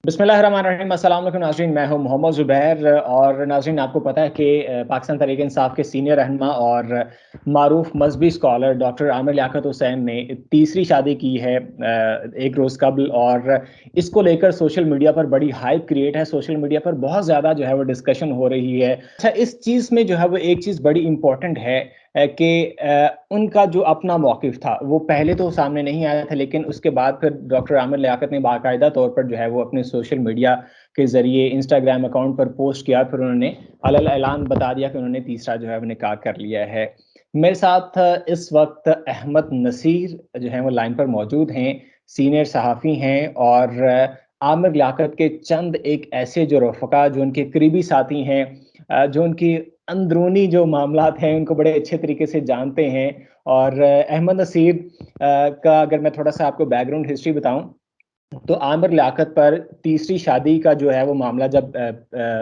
बिस्मिल्लाहिर्रहमानिर्रहीम। अस्सलाम वालेकुम नाज़रीन, मैं हूं मोहम्मद ज़ुबैर। और नाज़रीन, आपको पता है कि पाकिस्तान तहरीक-ए-इंसाफ के सीनियर रहनुमा और मारूफ मज़हबी स्कॉलर डॉक्टर आमिर लियाकत हुसैन ने तीसरी शादी की है एक रोज़ कबल। और इसको लेकर सोशल मीडिया पर बड़ी हाइप क्रिएट है। सोशल मीडिया पर बहुत ज़्यादा जो है वो डिस्कशन हो रही है। अच्छा, इस चीज़ में जो है वो एक चीज़ बड़ी इंपॉर्टेंट है कि उनका जो अपना मौक़िफ़ था वो पहले तो सामने नहीं आया था, लेकिन उसके बाद फिर डॉक्टर आमिर लियाकत ने बाकायदा तौर पर जो है वो अपने सोशल मीडिया के ज़रिए इंस्टाग्राम अकाउंट पर पोस्ट किया। फिर उन्होंने अलल ऐलान बता दिया कि उन्होंने तीसरा जो है वो निकाह कर लिया है। मेरे साथ इस वक़्त अहमद नसीर जो हैं वो लाइन पर मौजूद हैं, सीनियर सहाफ़ी हैं और आमिर लियाकत के चंद एक ऐसे जो रफ़क़ा जो उनके करीबी साथी हैं, जो उनकी अंदरूनी जो मामलात हैं उनको बड़े अच्छे तरीके से जानते हैं। और अहमद नसीर का अगर मैं थोड़ा-सा आपको बैकग्राउंड हिस्ट्री बताऊँ, तो आमिर लियाकत पर तीसरी शादी का जो है वो मामला जब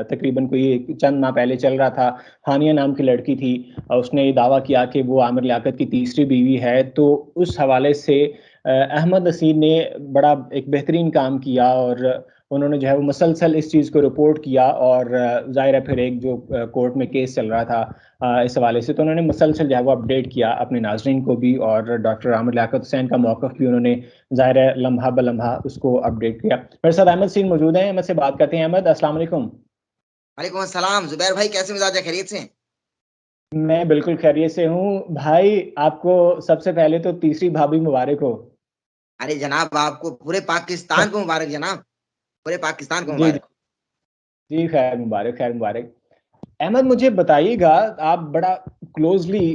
तकरीबन कोई चंद माह पहले चल रहा था। हानिया नाम की लड़की थी, उसने ये दावा किया कि वो आमिर लियाकत की तीसरी बीवी है। तो उस हवाले से अहमद नसीर ने बड़ा एक बेहतरीन काम किया और उन्होंने जो है वो मुसलसल इस चीज़ को रिपोर्ट किया। और ज़ाहिर है फिर एक जो कोर्ट में केस चल रहा था इस हवाले से, तो उन्होंने मुसलसल जो है वो अपडेट किया अपने नाज़रीन को भी, और डॉक्टर आमिर लियाकत हुसैन का मौक़िफ़ भी उन्होंने ज़ाहिर है लम्हा ब-लम्हा उसको अपडेट किया। मेरे साथ अहमद सीन मौजूद हैं, अहमद से बात करते हैं। अहमद, अस्सलाम वालेकुम। वालेकुम अस्सलाम जुबैर भाई, कैसे मिजाज है? खैरियत से हैं? मैं बिल्कुल खैरियत से हूँ। भाई, आपको सबसे पहले तो तीसरी भाभी मुबारक हो। अरे जनाब, आपको पूरे पाकिस्तान को मुबारक जनाब, पूरे पाकिस्तान को जी, जी। मुबारक। जी, खैर मुबारक, खैर मुबारक। अहमद, मुझे बताइएगा, आप बड़ा क्लोज़ली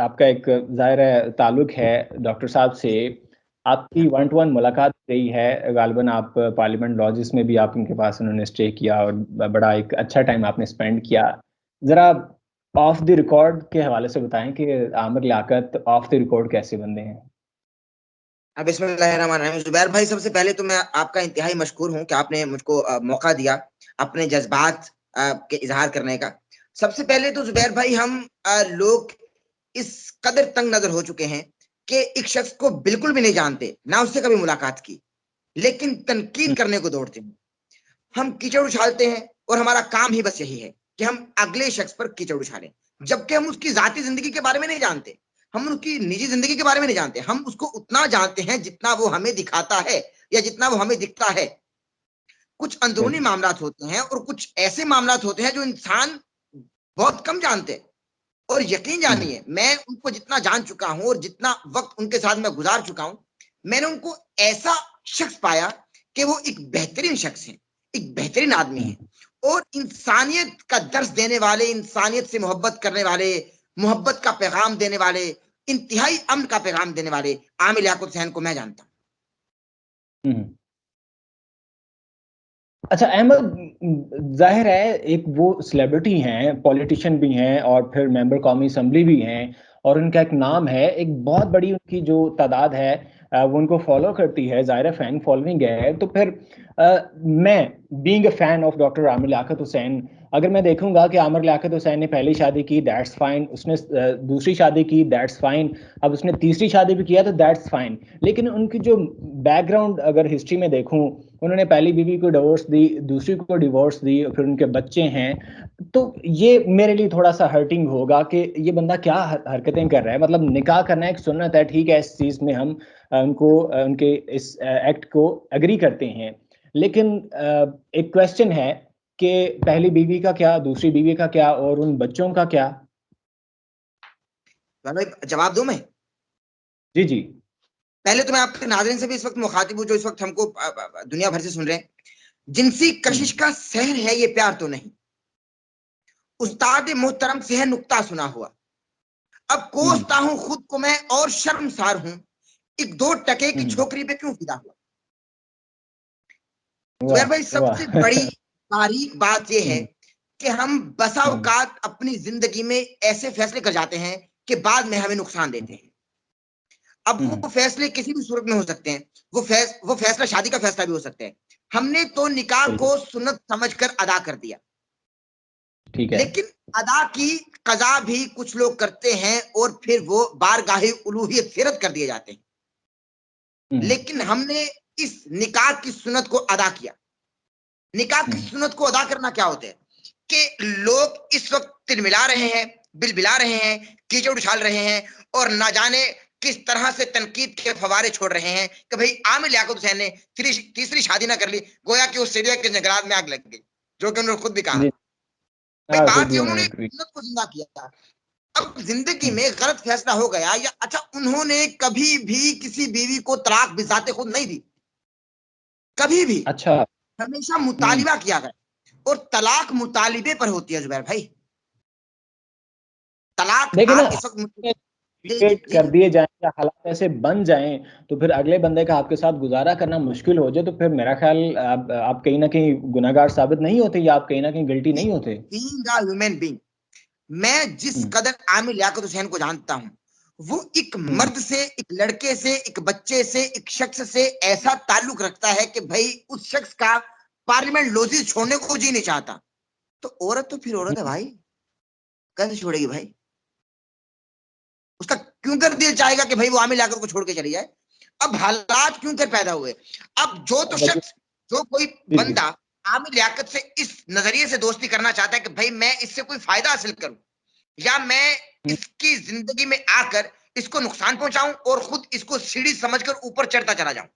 आपका एक ज़ाहिर है ताल्लुक है डॉक्टर साहब से। आपकी वन टू वन मुलाकात रही है, गालिबन आप पार्लियामेंट लॉजेस में भी आप उनके पास उन्होंने स्टे किया और बड़ा एक अच्छा टाइम आपने स्पेंड किया। ज़रा ऑफ द रिकॉर्ड के हवाले से बताएँ कि Aamir Liaquat off the record कैसे बंदे हैं? अब बिस्मिल्लाहिर्रहमानिर्रहीम। जुबैर भाई, सबसे पहले तो मैं आपका इंतहाई मशकूर हूँ कि आपने मुझको मौका दिया अपने जज्बात के इज़हार करने का। सबसे पहले तो जुबैर भाई, हम लोग इस कदर तंग नज़र हो चुके हैं कि एक शख्स को बिल्कुल भी नहीं जानते, ना उससे कभी मुलाकात की, लेकिन तनकीद हुँ, करने को दौड़ते हैं। हम कीचड़ उछालते हैं और हमारा काम ही बस यही है कि हम अगले शख्स पर कीचड़ उछालें, जबकि हम उसकी जाती जिंदगी के बारे में नहीं जानते, हम उसकी निजी जिंदगी के बारे में नहीं जानते। हम उसको उतना जानते हैं जितना वो हमें दिखाता है या जितना वो हमें दिखता है। कुछ अंदरूनी बिल्कुल। मामलात होते हैं और कुछ ऐसे मामलात होते हैं जो इंसान बहुत कम जानते हैं। और यकीन हुँ, जानिए, मैं उनको जितना जान चुका हूं और जितना वक्त उनके साथ मैं गुजार चुका हूं, मैंने उनको ऐसा शख्स पाया कि वो एक बेहतरीन शख्स है, एक बेहतरीन आदमी हुँ, है और इंसानियत का दर्स देने वाले, इंसानियत से मोहब्बत करने वाले, मोहब्बत का पैगाम देने वाले, इंतहाई अमन का पैगाम देने वाले आमिर लियाकत हुसैन को मैं जानता हूं। हुँ। अच्छा अहमद, ज़ाहिर है एक वो सेलिब्रिटी हैं, पॉलिटिशियन भी हैं और फिर मेंबर कौमी असेंबली भी हैं, और उनका एक नाम है, एक बहुत बड़ी उनकी जो तादाद है वो उनको फ़ॉलो करती है, ज़ाहिर है फ़ैन फ़ॉलोइंग है। तो फिर मैं being a fan of doctor Aamir Liaquat Hussain, अगर मैं देखूँगा कि आमिर लियाकत हुसैन ने पहली शादी की, दैट्स फ़ाइन, उसने दूसरी शादी की, दैट्स फ़ाइन, अब उसने तीसरी शादी भी किया तो दैट्स फ़ाइन। लेकिन उनकी जो बैकग्राउंड अगर हिस्ट्री में देखूँ, उन्होंने पहली बीवी को डिवोर्स दी, दूसरी को डिवोर्स दी, फिर उनके बच्चे हैं। तो ये मेरे लिए थोड़ा-सा हर्टिंग होगा कि ये बंदा क्या हरकतें कर रहा है। मतलब निकाह करना एक सुन्नत है, ठीक है, इस चीज़ में हम उनके इस एक्ट को एग्री करते हैं। लेकिन एक क्वेश्चन है कि पहली बीवी का क्या, दूसरी बीवी का क्या और उन बच्चों का क्या? भाई, जवाब दूं मैं? जी, जी। पहले तो मैं आपके नाज़रीन से भी इस वक्त मुखातिब हूं जो इस वक्त हमको दुनिया भर से सुन रहे हैं। जिनसी हुँ, कशिश का सहर है ये प्यार तो नहीं, उस्ताद मोहतरम से है नुक्ता सुना हुआ। अब हुँ, कोसता हूं खुद को मैं और शर्मसार हूं, एक दो टके की हुँ। छोकरी पे क्यों फिदा हुआ। जुबैर वाह! भाई, सबसे वाह! बड़ी बारीक बात यह है हुँ, कि हम बसा हुँ, औकात अपनी जिंदगी में ऐसे फैसले कर जाते हैं कि बाद में हमें नुकसान देते हैं। अब हुँ, वो फैसले किसी भी सूरत में हो सकते हैं। वो फैसला शादी का फैसला भी हो सकता है। हमने तो निकाह बिल्कुल, को सुन्नत समझकर अदा कर दिया, ठीक है। लेकिन अदा की कज़ा भी कुछ लोग करते हैं और फिर वो बारगाहे उलूहियत फिरत कर दिए जाते हैं। हुँ, लेकिन हमने इस निकाह की सुन्नत को अदा किया। निकाह की सुन्नत को अदा करना क्या होता है कि लोग इस वक्त तिलमिला रहे हैं, बिलबिला रहे हैं, कीचड़ उछाल रहे हैं और ना जाने किस तरह से तनकीद के फवारे छोड़ रहे हैं कि भाई आमिर लियाकत हुसैन ने तीसरी शादी ना कर ली, गोया कि उस सीरिया के जंगलात में आग लग गई, जो कि उन्होंने खुद भी कहा। भाई खुद बात भी ये उन्होंने उन्होंने सुन्नत को जिंदा किया था। अब जिंदगी में गलत फैसला हो गया या अच्छा, उन्होंने कभी भी किसी बीवी को तलाक बिजाते खुद नहीं दी, कभी भी। अच्छा। हमेशा मुतालिबा किया गया और तलाक मुतालिबे पर होती है जुबैर भाई। तलाक देखिए ना, आप इस वक्त जी जी क्रिएट जी कर जी दिए जाएं या हालात ऐसे बन जाएं तो फिर अगले बंदे का आपके साथ गुजारा करना मुश्किल हो जाए तो फिर मेरा ख्याल आप कहीं ना कहीं गुनहगार साबित नहीं होते या आप कहीं ना कहीं गिल्टी नहीं होते। बीइंग अ ह्यूमन बीइंग, मैं जिस हम्म। कदर आमिर लियाकत हुसैन को जानता हूं, वो एक हम्म। मर्द से, एक लड़के से, एक बच्चे से, एक शख्स से ऐसा ताल्लुक रखता है कि भाई उस शख्स का पार्लियामेंट लोजी छोड़ने को जी नहीं चाहता। तो औरत तो फिर औरत है हम्म। भाई, कैसे छोड़ेगी भाई? उसका क्यों कर दिल चाहेगा कि भाई वो आमिर लियाकत को छोड़ के चली जाए? अब हालात क्यों कर पैदा हुए? अब वजह- जो कोई जी जी। बंदा आमिर लियाकत से इस नजरिए से दोस्ती करना चाहता है कि भाई मैं इससे कोई फायदा हासिल करूं या मैं हम्म। इसकी जिंदगी में आकर इसको नुकसान पहुंचाऊं और खुद इसको सीढ़ी समझकर ऊपर चढ़ता चला जाऊं,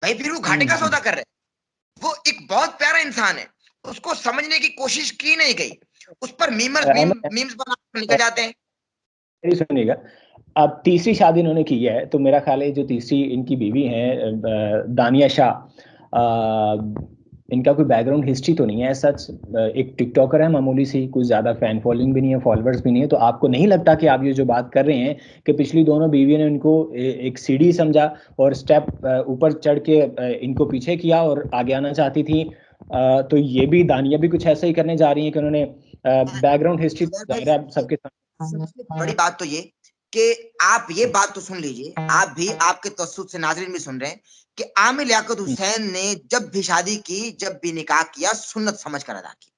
भाई फिर वो घाटे का हम्म। सौदा कर रहे हैं। वो एक बहुत प्यारा इंसान है, उसको समझने की कोशिश की नहीं गई, उस पर अहमद, मीम्स बना निकल जाते हैं। मेरी सुनिएगा। अब तीसरी शादी इन्होंने की है तो मेरा ख्याल है जो तीसरी इनकी बीवी है दानिया शाह, इनका कोई बैकग्राउंड हिस्ट्री तो नहीं है सच। एक टिकटॉकर है मामूली सी, कुछ ज़्यादा फैन फॉलोइंग भी नहीं है, फॉलोअर्स भी नहीं है। तो आपको नहीं लगता कि आप ये जो बात कर रहे हैं कि पिछली दोनों बीवियों ने इनको एक सीढ़ी समझा और स्टेप ऊपर चढ़ के इनको पीछे किया और आगे आना चाहती थी? तो ये भी दानिया भी कुछ ऐसा ही करने जा रही है कि उन्होंने बैकग्राउंड हिस्ट्री जुबैर भाई जाहिर है सबके सामने। सबसे बड़ी बात तो ये कि आप ये बात तो सुन लीजिए, आप भी, आपके तवज्जुह से नाज़रीन भी सुन रहे हैं कि आमिर लियाकत हुसैन ने जब भी शादी की, जब भी निकाह किया, सुन्नत समझ कर अदा की।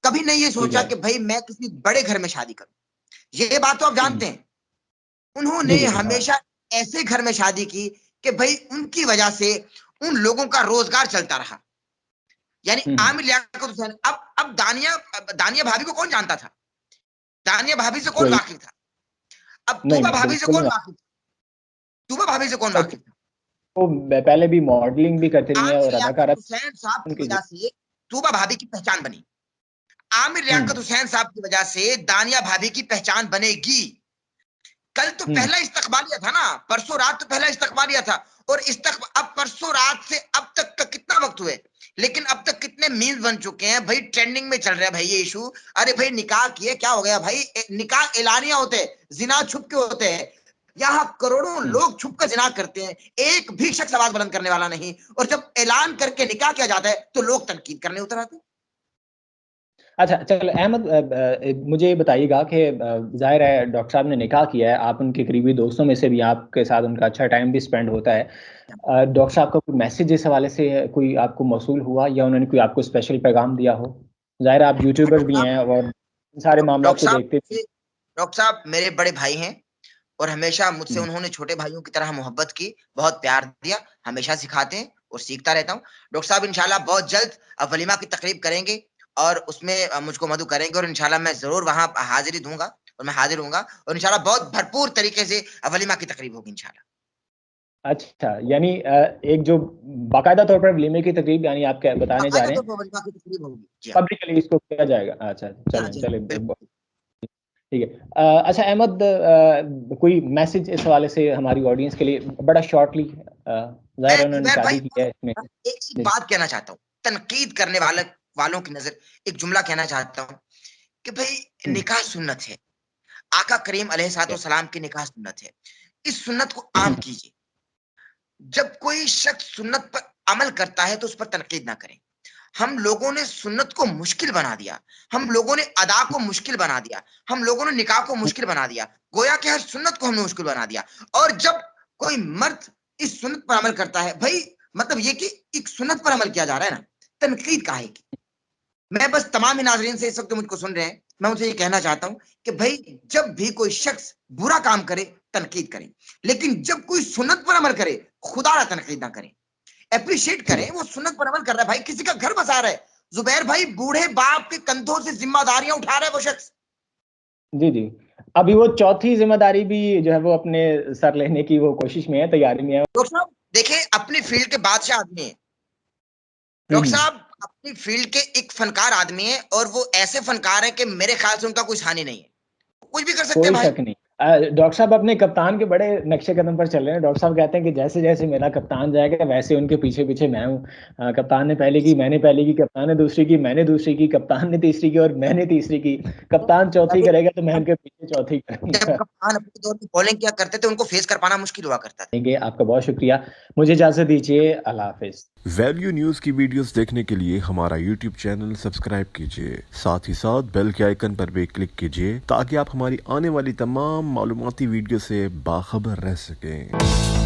कभी नहीं ये ठीक सोचा है। कि भाई मैं किसी बड़े घर में शादी करूं। ये बात तो आप हम्म। जानते हैं। उन्होंने जी जी जी, हाँ। हमेशा ऐसे घर में शादी की कि भाई उनकी वजह से उन लोगों का रोजगार चलता रहा। यानी हम्म। आमिर लियाकत हुसैन, अब दानिया भाभी को कौन जानता था? दानिया भाभी से कौन कोई वाकिफ था? अब नहीं तूबा नहीं, भाभी से बिल्कुल कौन नहीं। वाकिफ था? तूबा भाभी से कौन और वाकिफ था? वो पहले भी मॉडलिंग भी करती रही है आमिर और लियाकत अदाकारा हुसैन साहब की उनकी। वजह से तूबा भाभी की पहचान बनी। आमिर लियाकत हम्म। हुसैन साहब की वजह से दानिया भाभी की पहचान बनेगी। कल तो हम्म। पहला इस्तकबालिया था ना, परसों रात तो पहला इस्तकबालिया था। और अब परसों रात से अब तक का कितना वक्त हुए, लेकिन अब तक कितने मीम्स बन चुके हैं भाई, ट्रेंडिंग में चल रहा है भाई ये इशू। अरे भाई निकाह किए क्या हो गया भाई? निकाह एलानिया होते हैं, जिना छुप के होते हैं। यहाँ करोड़ों हम्म। लोग छुप कर जिना करते हैं, एक भी शख्स आवाज बुलंद करने वाला नहीं। और जब ऐलान करके निकाह किया जाता है तो लोग तनकीद करने उतर आते हैं। अच्छा चल अहमद, मुझे ये बताइएगा कि जाहिर है डॉक्टर साहब ने निकाह किया है, आप उनके करीबी दोस्तों में से भी, आपके साथ उनका अच्छा टाइम भी स्पेंड होता है। डॉक्टर साहब का कोई मैसेज इस हवाले से कोई आपको मौसूल हुआ या उन्होंने कोई आपको स्पेशल पैगाम दिया हो? जाहिर है आप यूट्यूबर्स भी डॉक्टर हैं और इन सारे साहब मामला डॉक्टर को साहब देखते भी। डॉक्टर साहब मेरे बड़े भाई हैं और हमेशा मुझसे हम्म। उन्होंने छोटे भाइयों की तरह मोहब्बत की, बहुत प्यार दिया, हमेशा सिखाते हैं और सीखता रहता हूँ। डॉक्टर साहब इंशाल्लाह बहुत जल्द वलीमा की तकरीब करेंगे और उसमें मुझको मदु करेंगे और इंशाल्लाह मैं ज़रूर वहाँ हाज़िरी दूँगा और मैं हाज़िर होऊँगा और इंशाल्लाह बहुत भरपूर तरीके से वलीमा की तकरीब होगी इंशाल्लाह। अच्छा, यानी एक जो बाकायदा तौर पर वलीमे की तकरीब यानी आप क्या बताने जा बाकायदा रहे तौर हैं, पर वलीमा की तकरीब होगी। जी हाँ। पब्लिकली इसको किया जाएगा? अच्छा जी हाँ, चलें जी हाँ, चले। बिल्कुल। ठीक है। अच्छा अहमद, कोई मैसेज इस हवाले से हमारी ऑडियंस के लिए बड़ा शॉर्टली? मैं जाहिर है उन्होंने जुबैर भाई शादी की है इसमें। एक जी। बात कहना चाहता हूँ, तनकीद करने वालों की नज़र एक जुमला कहना चाहता हूँ कि भाई हम्म। निकाह सुन्नत है। आका करीम ठीक अलैहिस्सलाम की निकाह सुन्नत है। इस सुन्नत को है। आम कीजिए। जब कोई शख्स सुन्नत पर अमल करता है तो उस पर तनकीद ना करें। हम लोगों ने सुन्नत को मुश्किल बना दिया, हम लोगों ने अदा को मुश्किल बना दिया, हम लोगों ने निकाह को मुश्किल बना दिया, गोया कि हर सुन्नत को हमने मुश्किल बना दिया। और जब कोई मर्द इस सुन्नत पर अमल करता है भाई, मतलब ये कि एक सुन्नत पर अमल किया जा रहा है ना, तनकीद काहे की? मैं बस तमाम ही नाज़रीन से इस वक्त मुझको सुन रहे हैं, मैं उनसे ये कहना चाहता हूँ कि भाई जब भी कोई शख्स बुरा काम करे, तनकीद करें, लेकिन जब कोई सुन्नत पर अमल करे, खुदा तनकीद ना करें। अप्रिशिएट करें, वो सुन्नत पर अमल कर रहा है भाई, किसी का घर बसा रहा है। जुबैर भाई बूढ़े बाप के कंधों से जिम्मेदारियां उठा रहा है वो शख्स। जी, जी। अभी वो चौथी ज़िम्मेदारी भी जो है वो अपने सर लेने की वो कोशिश में है, तैयारी में है। डॉक्टर साहब देखिए, अपनी फील्ड के बादशाह आदमी है हुँ, डॉक्टर हुँ। साहब, अपनी फील्ड के एक फनकार आदमी है, और वो ऐसे फनकार है कि मेरे ख्याल से उनका कोई हानि नहीं है, कुछ भी कर सकते हैं कोई भाई। शक नहीं। डॉक्टर साहब अपने कप्तान के बड़े नक्शे कदम पर चल रहे हैं। डॉक्टर साहब कहते हैं कि जैसे-जैसे मेरा कप्तान जाएगा वैसे उनके पीछे-पीछे मैं हूँ। कप्तान ने पहले की, मैंने पहले की, कप्तान ने दूसरी की, मैंने दूसरी की, कप्तान ने तीसरी की और मैंने तीसरी की। कप्तान चौथी करेगा तो मैं उनके पीछे चौथी जब करूँगा। कप्तान अपने दौर में बॉलिंग किया करते थे, उनको फेस कर पाना मुश्किल हुआ करता था। देंगे, आपका बहुत शुक्रिया। मुझे इजाज़त दीजिए। अल्लाह हाफ़िज़। वैल्यू न्यूज की वीडियोस देखने के लिए हमारा यूट्यूब चैनल सब्सक्राइब कीजिए, साथ ही साथ बेल के आइकन पर भी क्लिक कीजिए ताकि आप हमारी आने वाली तमाम मालूमाती वीडियो से बाखबर रह सकें।